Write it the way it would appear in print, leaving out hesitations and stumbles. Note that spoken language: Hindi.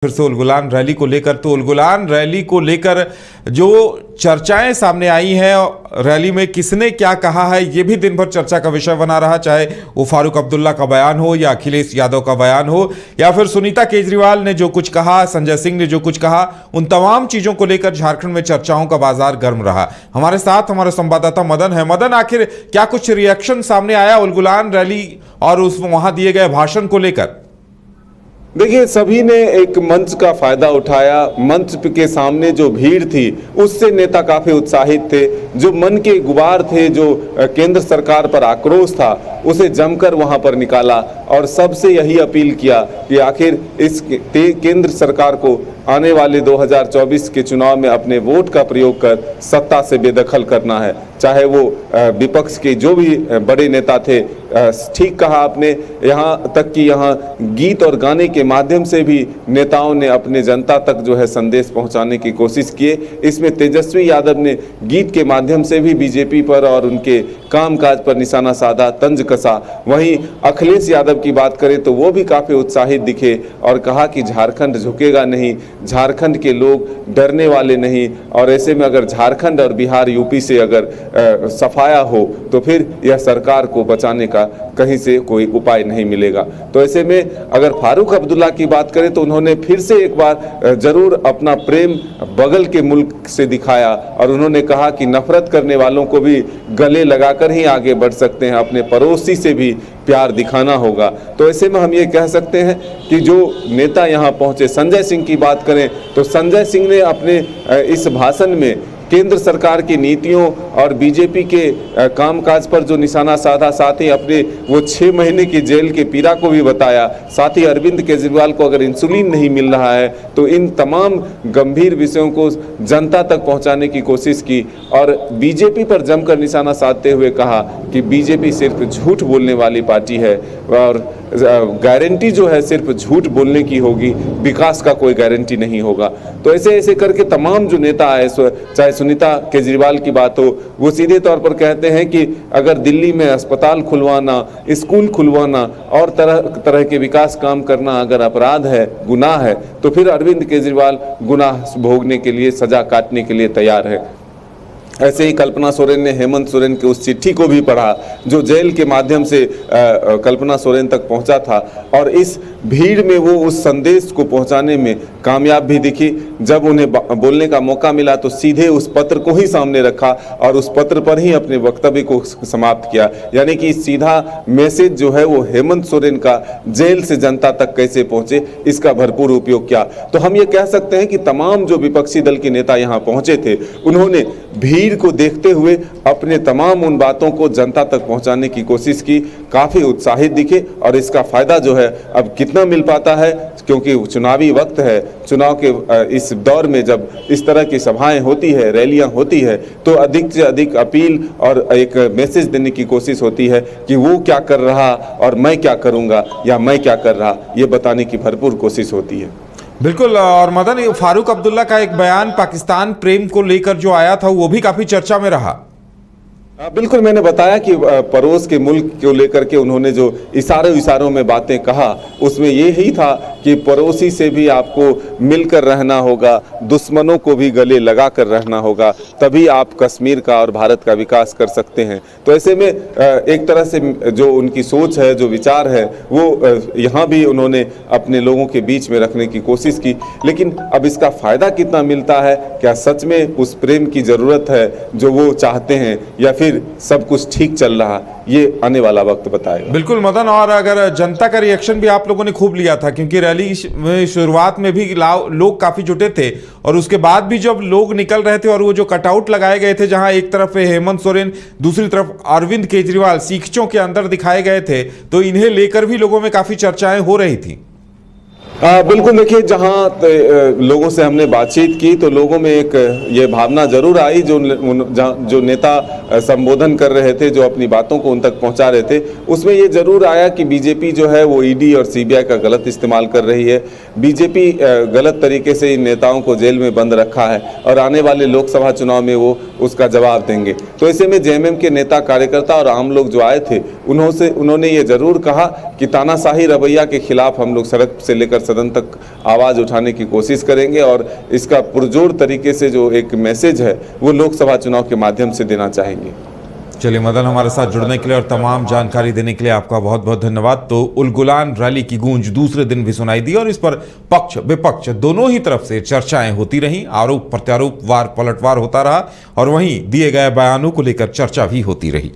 फिर से उलगुलान रैली को लेकर, तो उलगुलान रैली को लेकर जो चर्चाएं सामने आई हैं, रैली में किसने क्या कहा है, ये भी दिन भर चर्चा का विषय बना रहा। चाहे वो फारूक अब्दुल्ला का बयान हो या अखिलेश यादव का बयान हो या फिर सुनीता केजरीवाल ने जो कुछ कहा, संजय सिंह ने जो कुछ कहा, उन तमाम चीजों को लेकर झारखंड में चर्चाओं का बाजार गर्म रहा। हमारे साथ हमारे संवाददाता मदन है। मदन, आखिर क्या कुछ रिएक्शन सामने आया उलगुलान रैली और उस वहां दिए गए भाषण को लेकर? देखिए, सभी ने एक मंच का फायदा उठाया। मंच के सामने जो भीड़ थी उससे नेता काफी उत्साहित थे। जो मन के गुबार थे, जो केंद्र सरकार पर आक्रोश था, उसे जमकर वहां पर निकाला और सबसे यही अपील किया कि आखिर इस केंद्र सरकार को आने वाले 2024 के चुनाव में अपने वोट का प्रयोग कर सत्ता से बेदखल करना है। चाहे वो विपक्ष के जो भी बड़े नेता थे, ठीक कहा आपने, यहाँ तक कि यहाँ गीत और गाने के माध्यम से भी नेताओं ने अपने जनता तक जो है संदेश पहुंचाने की कोशिश किए। इसमें तेजस्वी यादव ने गीत के माध्यम से भी बीजेपी पर और उनके कामकाज पर निशाना साधा, तंज कसा। वहीं अखिलेश यादव की बात करें तो वो भी काफ़ी उत्साहित दिखे और कहा कि झारखंड झुकेगा नहीं, झारखंड के लोग डरने वाले नहीं, और ऐसे में अगर झारखंड और बिहार यूपी से अगर सफाया हो तो फिर यह सरकार को बचाने का कहीं से कोई उपाय नहीं मिलेगा। तो ऐसे में अगर फारूक अब्दुल्ला की बात करें तो उन्होंने फिर से एक बार जरूर अपना प्रेम बगल के मुल्क से दिखाया और उन्होंने कहा कि नफरत करने वालों को भी गले लगाकर ही आगे बढ़ सकते हैं, अपने पड़ोसी से भी प्यार दिखाना होगा। तो ऐसे में हम ये कह सकते हैं कि जो नेता यहाँ पहुंचे, संजय सिंह की बात करें तो संजय सिंह ने अपने इस भाषण में केंद्र सरकार की नीतियों और बीजेपी के कामकाज पर जो निशाना साधा, साथ ही अपने वो 6 महीने की जेल की पीड़ा को भी बताया। साथ ही अरविंद केजरीवाल को अगर इंसुलिन नहीं मिल रहा है तो इन तमाम गंभीर विषयों को जनता तक पहुंचाने की कोशिश की और बीजेपी पर जमकर निशाना साधते हुए कहा कि बीजेपी सिर्फ झूठ बोलने वाली पार्टी है और गारंटी जो है सिर्फ झूठ बोलने की होगी, विकास का कोई गारंटी नहीं होगा। तो ऐसे ऐसे करके तमाम जो नेता आए, चाहे सुनीता केजरीवाल की बात हो, वो सीधे तौर पर कहते हैं कि अगर दिल्ली में अस्पताल खुलवाना, स्कूल खुलवाना और तरह तरह के विकास काम करना अगर अपराध है, गुनाह है, तो फिर अरविंद केजरीवाल गुनाह भोगने के लिए, सजा काटने के लिए तैयार है। ऐसे ही कल्पना सोरेन ने हेमंत सोरेन की उस चिट्ठी को भी पढ़ा जो जेल के माध्यम से कल्पना सोरेन तक पहुंचा था और इस भीड़ में वो उस संदेश को पहुंचाने में कामयाब भी दिखी। जब उन्हें बोलने का मौका मिला तो सीधे उस पत्र को ही सामने रखा और उस पत्र पर ही अपने वक्तव्य को समाप्त किया। यानी कि सीधा मैसेज जो है वो हेमंत सोरेन का जेल से जनता तक कैसे पहुंचे, इसका भरपूर उपयोग किया। तो हम ये कह सकते हैं कि तमाम जो विपक्षी दल के नेता यहाँ पहुंचे थे, उन्होंने भीड़ को देखते हुए अपने तमाम उन बातों को जनता तक पहुंचाने की कोशिश की, काफी उत्साहित दिखे। और इसका फायदा जो है अब कितना मिल पाता है, क्योंकि चुनावी वक्त है, चुनाव के इस दौर में जब इस तरह की सभाएं होती है, रैलियां होती है, तो अधिक से अधिक अपील और एक मैसेज देने की कोशिश होती है कि वो क्या कर रहा और मैं क्या करूंगा या मैं क्या कर रहा, ये बताने की भरपूर कोशिश होती है। बिल्कुल। और मदन, फारूक अब्दुल्ला का एक बयान पाकिस्तान प्रेम को लेकर जो आया था वो भी काफी चर्चा में रहा। बिल्कुल, मैंने बताया कि पड़ोस के मुल्क को लेकर के उन्होंने जो इशारों में बातें कहा, उसमें ये ही था कि पड़ोसी से भी आपको मिलकर रहना होगा, दुश्मनों को भी गले लगा कर रहना होगा, तभी आप कश्मीर का और भारत का विकास कर सकते हैं। तो ऐसे में एक तरह से जो उनकी सोच है, जो विचार है, वो यहाँ भी उन्होंने अपने लोगों के बीच में रखने की कोशिश की। लेकिन अब इसका फ़ायदा कितना मिलता है, क्या सच में उस प्रेम की ज़रूरत है जो वो चाहते हैं, या फिर सब कुछ ठीक चल रहा, ये आने वाला वक्त बताएगा। बिल्कुल मदन, और अगर जनता का रिएक्शन भी आप लोगों ने खूब लिया था, क्योंकि रैली में शुरुआत में भी लोग काफी जुटे थे और उसके बाद भी जब लोग निकल रहे थे और वो जो कटआउट लगाए गए थे, जहां एक तरफ हेमंत सोरेन, दूसरी तरफ अरविंद केजरीवाल सीखचों के अंदर दिखाए गए थे, तो इन्हें लेकर भी लोगों में काफी चर्चाएं हो रही थी। बिल्कुल, देखिए, जहाँ लोगों से हमने बातचीत की तो लोगों में एक ये भावना जरूर आई, जो नेता संबोधन कर रहे थे, जो अपनी बातों को उन तक पहुंचा रहे थे, उसमें ये जरूर आया कि बीजेपी जो है वो ईडी और सीबीआई का गलत इस्तेमाल कर रही है। बीजेपी गलत तरीके से इन नेताओं को जेल में बंद रखा है और आने वाले लोकसभा चुनाव में वो उसका जवाब देंगे। तो ऐसे में जेएमएम के नेता, कार्यकर्ता और आम लोग जो आए थे, उन्होंने ये जरूर कहा कि तानाशाही रवैया के खिलाफ हम लोग सड़क से लेकर सदन तक आवाज़ उठाने की कोशिश करेंगे और इसका पुरजोर तरीके से जो एक मैसेज है वो लोकसभा चुनाव के माध्यम से देना चाहेंगे। चलिए मदन, हमारे साथ जुड़ने के लिए और तमाम जानकारी देने के लिए आपका बहुत बहुत धन्यवाद। तो उल गुलान रैली की गूंज दूसरे दिन भी सुनाई दी और इस पर पक्ष विपक्ष दोनों ही तरफ से चर्चाएं होती रहीं, आरोप प्रत्यारोप, वार पलटवार होता रहा और वहीं दिए गए बयानों को लेकर चर्चा भी होती रही।